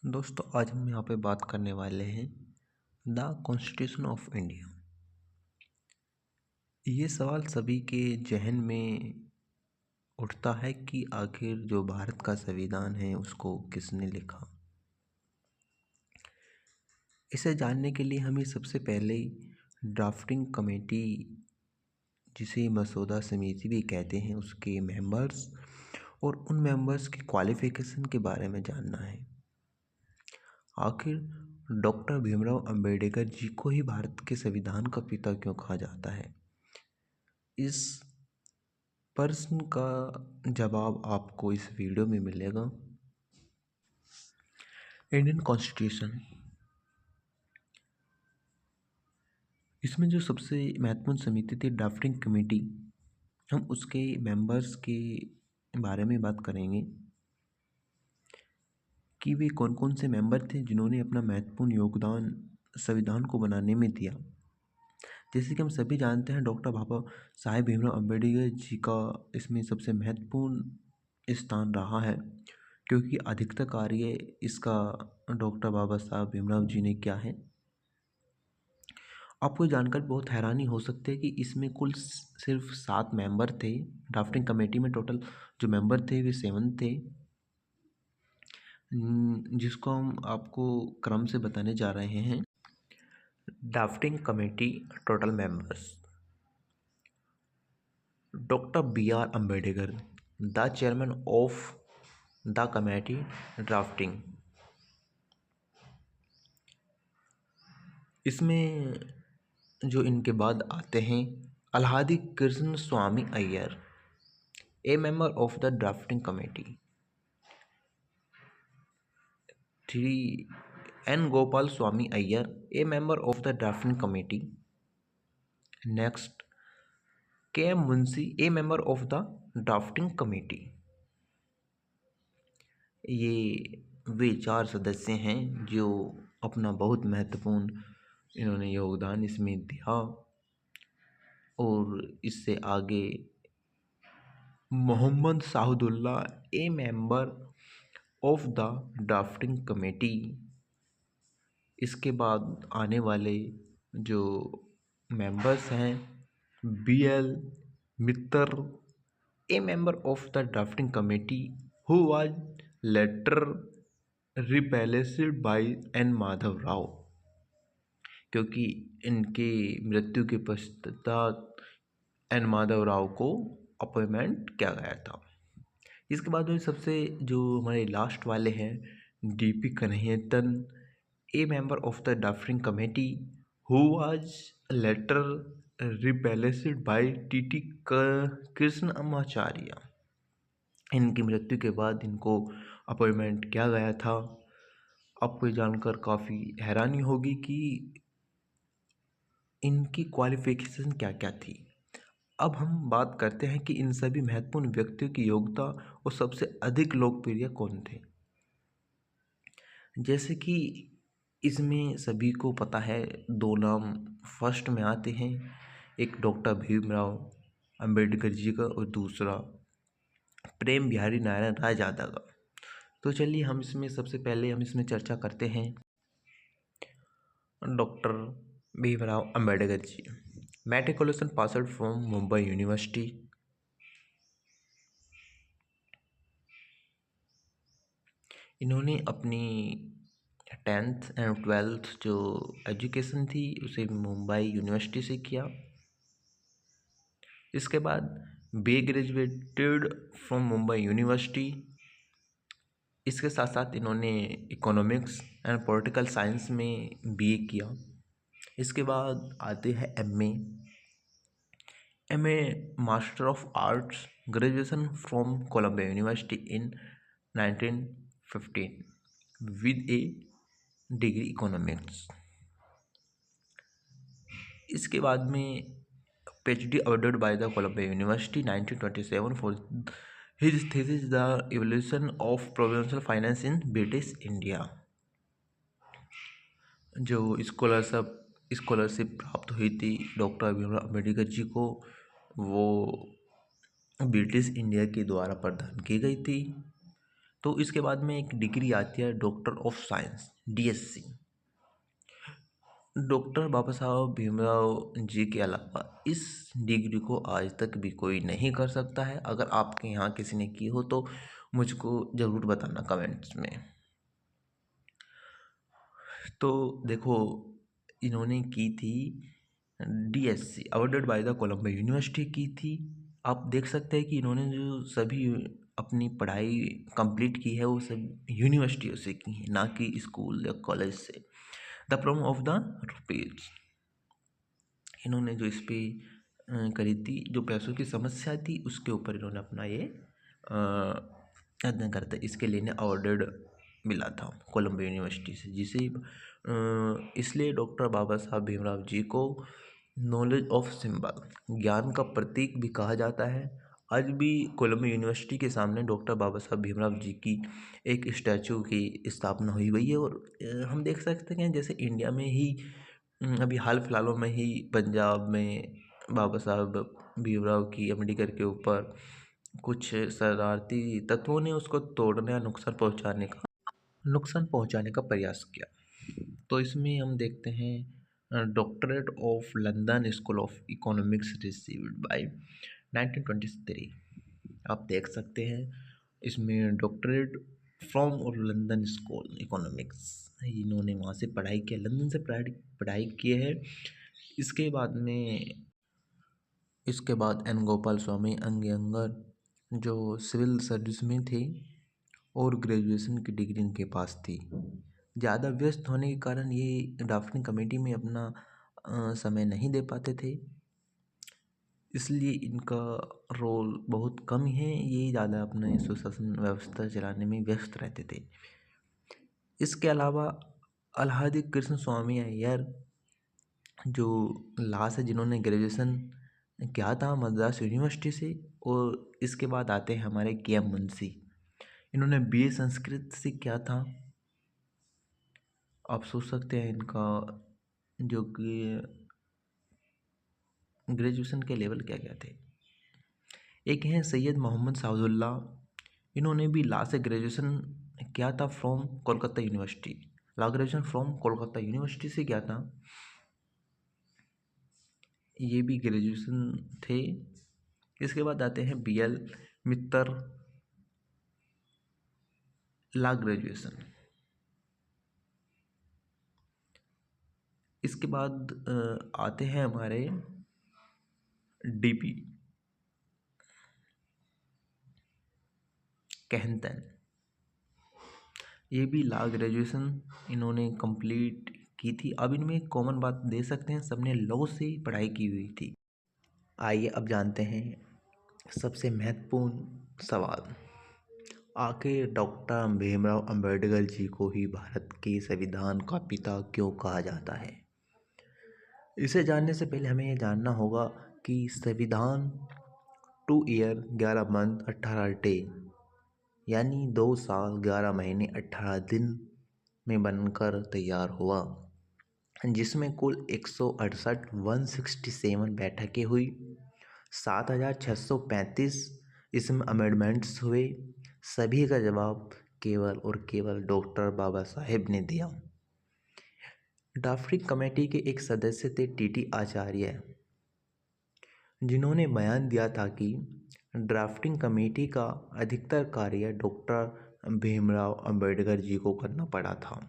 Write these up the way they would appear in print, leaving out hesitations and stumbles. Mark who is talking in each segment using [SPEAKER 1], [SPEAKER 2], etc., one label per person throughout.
[SPEAKER 1] दोस्तों, आज हम यहाँ पे बात करने वाले हैं द कॉन्स्टिट्यूशन ऑफ इंडिया। ये सवाल सभी के जहन में उठता है कि आखिर जो भारत का संविधान है उसको किसने लिखा। इसे जानने के लिए हमें सबसे पहले ड्राफ्टिंग कमेटी, जिसे मसौदा समिति भी कहते हैं, उसके मेंबर्स और उन मेंबर्स की क्वालिफिकेशन के बारे में जानना है। आखिर डॉक्टर भीमराव अंबेडकर जी को ही भारत के संविधान का पिता क्यों कहा जाता है? इस प्रश्न का जवाब आपको इस वीडियो में मिलेगा। इंडियन कॉन्स्टिट्यूशन, इसमें जो सबसे महत्वपूर्ण समिति थी ड्राफ्टिंग कमेटी, हम उसके मेंबर्स के बारे में बात करेंगे कि वे कौन कौन से मेंबर थे जिन्होंने अपना महत्वपूर्ण योगदान संविधान को बनाने में दिया। जैसे कि हम सभी जानते हैं, डॉक्टर बाबा साहेब भीमराव अंबेडकर जी का इसमें सबसे महत्वपूर्ण स्थान रहा है, क्योंकि अधिकतर कार्य इसका डॉक्टर बाबा साहब भीमराव जी ने किया है। आपको जानकर बहुत हैरानी हो सकती है कि इसमें कुल सिर्फ 7 मेंबर थे। ड्राफ्टिंग कमेटी में टोटल जो मेंबर थे वे 7 थे, जिसको हम आपको क्रम से बताने जा रहे हैं। Drafting committee total members: doctor B.R. Ambedkar, the chairman of the committee drafting. इसमें जो इनके बाद आते हैं, Alladi Krishnaswami Ayyar, a member of the drafting committee. 3. N. Gopalaswami Ayyar, a member of the drafting committee. Next, K. M. Munshi, a member of the drafting committee. ये वे 4 सदस्य हैं जो अपना बहुत महत्वपूर्ण इन्होंने योगदान इसमें दिया। और इससे आगे Mohammad Saadulla, a member of the drafting committee. इसके बाद आने वाले जो मेंबर्स हैं, B.L. Mitter, a member of the drafting committee who was later replaced by N. Madhav Rao, क्योंकि इनके मृत्यु के पश्चात N. माधव राव को अपॉइंटमेंट किया गया था। इसके बाद में सबसे जो हमारे लास्ट वाले हैं, D.P. Khaitan, a member of the drafting committee who was later replaced by T.T. Krishnamachari. इनकी मृत्यु के बाद इनको अपॉइंटमेंट किया गया था। आपको ये जानकर काफ़ी हैरानी होगी कि इनकी क्वालिफिकेशन क्या क्या थी। अब हम बात करते हैं कि इन सभी महत्वपूर्ण व्यक्तियों की योग्यता और सबसे अधिक लोकप्रिय कौन थे। जैसे कि इसमें सभी को पता है, 2 नाम फर्स्ट में आते हैं, एक डॉक्टर भीमराव अंबेडकर जी का और दूसरा प्रेम बिहारी नारायण राय यादव का। तो चलिए हम इसमें सबसे पहले हम इसमें चर्चा करते हैं doctor Bhimrao Ambedkar ji. Matriculation passed from Mumbai University. इन्होंने अपनी 10th एंड 12th जो एजुकेशन थी उसे मुंबई यूनिवर्सिटी से किया। इसके बाद be graduated from Mumbai University. इसके साथ साथ इन्होंने इकोनॉमिक्स एंड पॉलिटिकल साइंस में BA किया। इसके बाद आते हैं MA master of arts graduation from Columbia University in 1915 with a degree economics. इसके बाद में PhD awarded by the Columbia University 1927 for his thesis The Evolution of Provincial Finance in British India। जो scholarship प्राप्त हुई थी doctor Bhimrao Ambedkar ji को, वो British India के द्वारा प्रदान की गई थी। तो इसके बाद में एक डिग्री आती है doctor of science, DSc। Doctor Babasaheb Bhimrao जी के अलावा इस डिग्री को आज तक भी कोई नहीं कर सकता है। अगर आपके यहाँ किसी ने की हो तो मुझको ज़रूर बताना कमेंट्स में। तो देखो, इन्होंने की थी DSc, awarded by the Columbia University की थी। आप देख सकते हैं कि इन्होंने जो सभी अपनी पढ़ाई कंप्लीट की है वो सब यूनिवर्सिटियों से की है, ना कि स्कूल या कॉलेज से। The problem of the rupees, इन्होंने जो इस पे करी थी, जो पैसों की समस्या थी उसके ऊपर इन्होंने अपना ये अध्ययन करता, इसके लिए इन्हें अवॉर्डेड मिला था कोलंबिया यूनिवर्सिटी से, जिसे इसलिए डॉक्टर बाबा साहब भीमराव जी को नॉलेज ऑफ सिंबल, ज्ञान का प्रतीक भी कहा जाता है। आज भी कोलंबिया यूनिवर्सिटी के सामने डॉक्टर बाबा साहब भीमराव जी की एक स्टैचू की स्थापना हुई हुई है। और हम देख सकते हैं जैसे इंडिया में ही अभी हाल फिलहालों में ही पंजाब में बाबा साहब भीमराव की अम्बेडकर के ऊपर कुछ शरारती तत्वों ने उसको तोड़ने या नुकसान पहुंचाने का प्रयास किया। तो इसमें हम देखते हैं doctorate of London school of economics received by 1923। आप देख सकते हैं इसमें डॉक्टरेट फ्रॉम और लंदन स्कूल इकोनॉमिक्स, इन्होंने वहाँ से पढ़ाई किया, लंदन से पढ़ाई की है। इसके बाद एन गोपाल स्वामी अयंगार जो सिविल सर्विस में थे और ग्रेजुएशन की डिग्री इनके पास थी। ज़्यादा व्यस्त होने के कारण ये ड्राफ्टिंग कमेटी में अपना समय नहीं दे पाते थे, इसलिए इनका रोल बहुत कम है। ये ज़्यादा अपने सुशासन व्यवस्था चलाने में व्यस्त रहते थे। इसके अलावा अल्हादी कृष्ण स्वामी अय्यर जो लास्ट है, जिन्होंने ग्रेजुएशन किया था मद्रास यूनिवर्सिटी से, और इसके बाद आते हैं हमारे KM मुंशी, इन्होंने BA संस्कृत से किया था। आप सोच सकते हैं इनका जो कि ग्रेजुएशन के लेवल क्या क्या थे। एक हैं सैयद मोहम्मद साउदुल्ला, इन्होंने भी ला से ग्रेजुएशन किया था from Kolkata university, law graduation from Kolkata university से किया था, ये भी ग्रेजुएशन थे। इसके बाद आते हैं BL मित्तर, लॉ ग्रेजुएशन। इसके बाद आते हैं हमारे DP कहतन, ये भी लॉ ग्रेजुएशन इन्होंने कंप्लीट की थी। अब इनमें एक कॉमन बात दे सकते हैं, सबने लॉ से पढ़ाई की हुई थी। आइए अब जानते हैं सबसे महत्वपूर्ण सवाल, आखिर डॉक्टर भीमराव अंबेडकर जी को ही भारत के संविधान का पिता क्यों कहा जाता है। इसे जानने से पहले हमें यह जानना होगा कि संविधान 2 ईयर 11 मंथ 18 डे, यानी 2 साल 11 महीने 18 दिन में बनकर तैयार हुआ, जिसमें कुल 167 बैठकें हुई, 7,635 इसमें अमेंडमेंट्स हुए। सभी का जवाब केवल और केवल डॉक्टर बाबा साहेब ने दिया। ड्राफ्टिंग कमेटी के एक सदस्य थे TT आचार्य, जिन्होंने बयान दिया था कि ड्राफ्टिंग कमेटी का अधिकतर कार्य डॉक्टर भीमराव अंबेडकर जी को करना पड़ा था।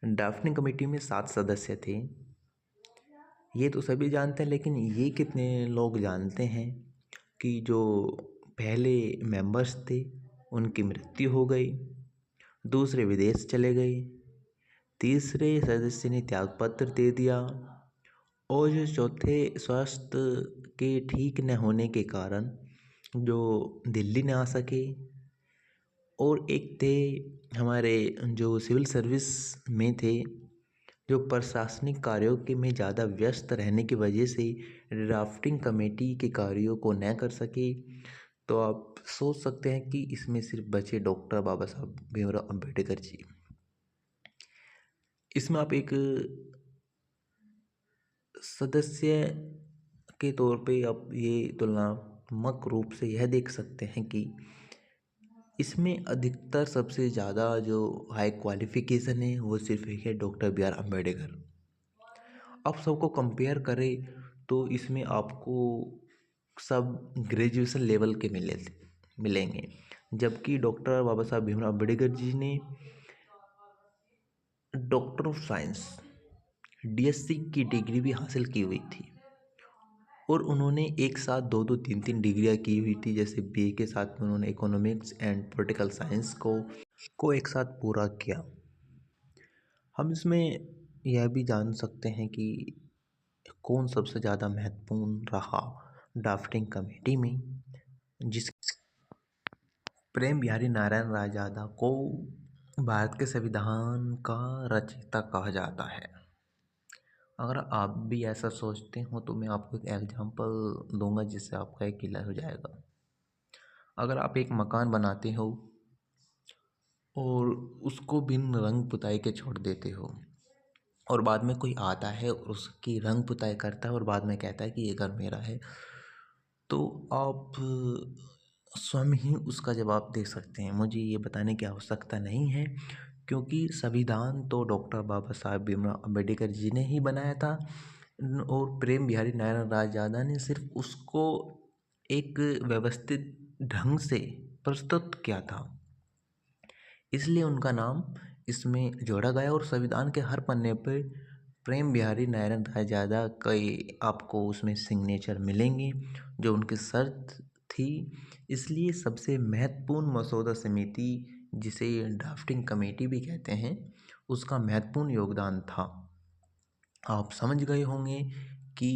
[SPEAKER 1] ड्राफ्टिंग कमेटी में 7 सदस्य थे, ये तो सभी जानते हैं, लेकिन ये कितने लोग जानते हैं कि जो पहले मेंबर्स थे उनकी मृत्यु हो गई, दूसरे विदेश चले गए, तीसरे सदस्य ने त्यागपत्र दे दिया, और जो चौथे स्वास्थ्य के ठीक न होने के कारण जो दिल्ली न आ सके, और एक थे हमारे जो सिविल सर्विस में थे, जो प्रशासनिक कार्यों के में ज़्यादा व्यस्त रहने की वजह से ड्राफ्टिंग कमेटी के कार्यों को न कर सके। तो आप सोच सकते हैं कि इसमें सिर्फ बचे डॉक्टर बाबा साहब भीमराव अंबेडकर जी। इसमें आप एक सदस्य के तौर पे आप ये तुलनात्मक रूप से यह देख सकते हैं कि इसमें अधिकतर सबसे ज़्यादा जो हाई क्वालिफिकेशन है वो सिर्फ एक है, डॉक्टर बी आर अम्बेडकर। अब सबको कंपेयर करें तो इसमें आपको सब ग्रेजुएशन लेवल के मिलेंगे, जबकि डॉक्टर बाबा साहब भीमराव अम्बेडकर जी ने डॉक्टर ऑफ साइंस डीएससी की डिग्री भी हासिल की हुई थी, और उन्होंने एक साथ दो दो तीन तीन डिग्रियां की हुई थी। जैसे बीए के साथ में उन्होंने इकोनॉमिक्स एंड पॉलिटिकल साइंस को एक साथ पूरा किया। हम इसमें यह भी जान सकते हैं कि कौन सबसे ज़्यादा महत्वपूर्ण रहा ड्राफ्टिंग कमेटी में, जिस प्रेम बिहारी नारायण रायजादा को भारत के संविधान का रचयिता कहा जाता है। अगर आप भी ऐसा सोचते हो तो मैं आपको एक एग्जांपल दूंगा जिससे आपका एक क्लियर हो जाएगा। अगर आप एक मकान बनाते हो और उसको बिन रंग पुताई के छोड़ देते हो, और बाद में कोई आता है और उसकी रंग पुताई करता है और बाद में कहता है कि ये घर मेरा है, तो आप स्वयं ही उसका जवाब दे सकते हैं। मुझे ये बताने की आवश्यकता नहीं है, क्योंकि संविधान तो डॉक्टर बाबा साहब भीमराव अम्बेडकर जी ने ही बनाया था, और प्रेम बिहारी नारायण रायजादा ने सिर्फ उसको एक व्यवस्थित ढंग से प्रस्तुत किया था, इसलिए उनका नाम इसमें जोड़ा गया। और संविधान के हर पन्ने पर प्रेम बिहारी नारायण रायजादा के आपको उसमें सिग्नेचर मिलेंगे, जो उनकी शर्त थी। इसलिए सबसे महत्वपूर्ण मसौदा समिति, जिसे ड्राफ्टिंग कमेटी भी कहते हैं, उसका महत्वपूर्ण योगदान था। आप समझ गए होंगे कि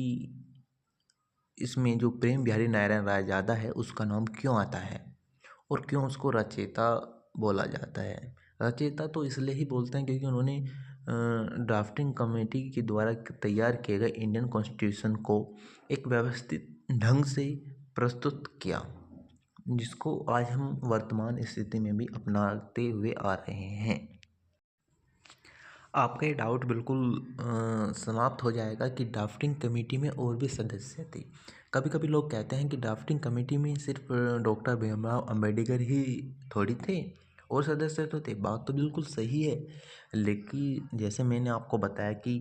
[SPEAKER 1] इसमें जो प्रेम बिहारी नारायण रायजादा है उसका नाम क्यों आता है और क्यों उसको रचयिता बोला जाता है। रचयिता तो इसलिए ही बोलते हैं क्योंकि उन्होंने ड्राफ्टिंग कमेटी के द्वारा तैयार किए गए इंडियन कॉन्स्टिट्यूशन को एक व्यवस्थित ढंग से प्रस्तुत किया, जिसको आज हम वर्तमान स्थिति में भी अपनाते हुए आ रहे हैं। आपका ये डाउट बिल्कुल समाप्त हो जाएगा कि ड्राफ्टिंग कमेटी में और भी सदस्य थे। कभी कभी लोग कहते हैं कि ड्राफ्टिंग कमेटी में सिर्फ डॉक्टर भीमराव अम्बेडकर ही थोड़ी थे, और सदस्य तो थे। बात तो बिल्कुल सही है, लेकिन जैसे मैंने आपको बताया कि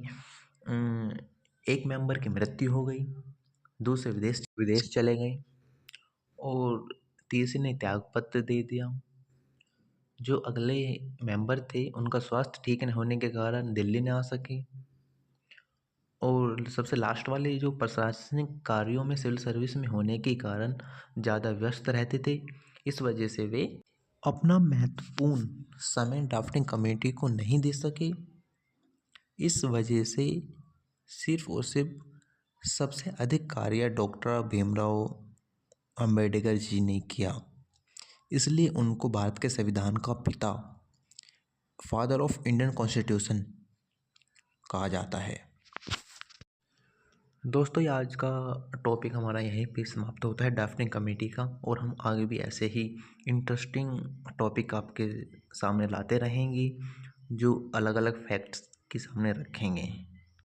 [SPEAKER 1] एक मेंबर की मृत्यु हो गई, दूसरे विदेश चले गए, और तीसरे ने त्यागपत्र दे दिया। जो अगले मेंबर थे उनका स्वास्थ्य ठीक न होने के कारण दिल्ली न आ सके, और सबसे लास्ट वाले जो प्रशासनिक कार्यों में सिविल सर्विस में होने के कारण ज़्यादा व्यस्त रहते थे, इस वजह से वे अपना महत्वपूर्ण समय ड्राफ्टिंग कमेटी को नहीं दे सके। इस वजह से सिर्फ और सिर्फ सबसे अधिक कार्य डॉक्टर भीमराव अम्बेडकर जी ने किया, इसलिए उनको भारत के संविधान का पिता, फादर ऑफ इंडियन कॉन्स्टिट्यूशन कहा जाता है। दोस्तों, ये आज का टॉपिक हमारा यहीं पे समाप्त होता है ड्राफ्टिंग कमेटी का, और हम आगे भी ऐसे ही इंटरेस्टिंग टॉपिक आपके सामने लाते रहेंगे जो अलग अलग फैक्ट्स के सामने रखेंगे।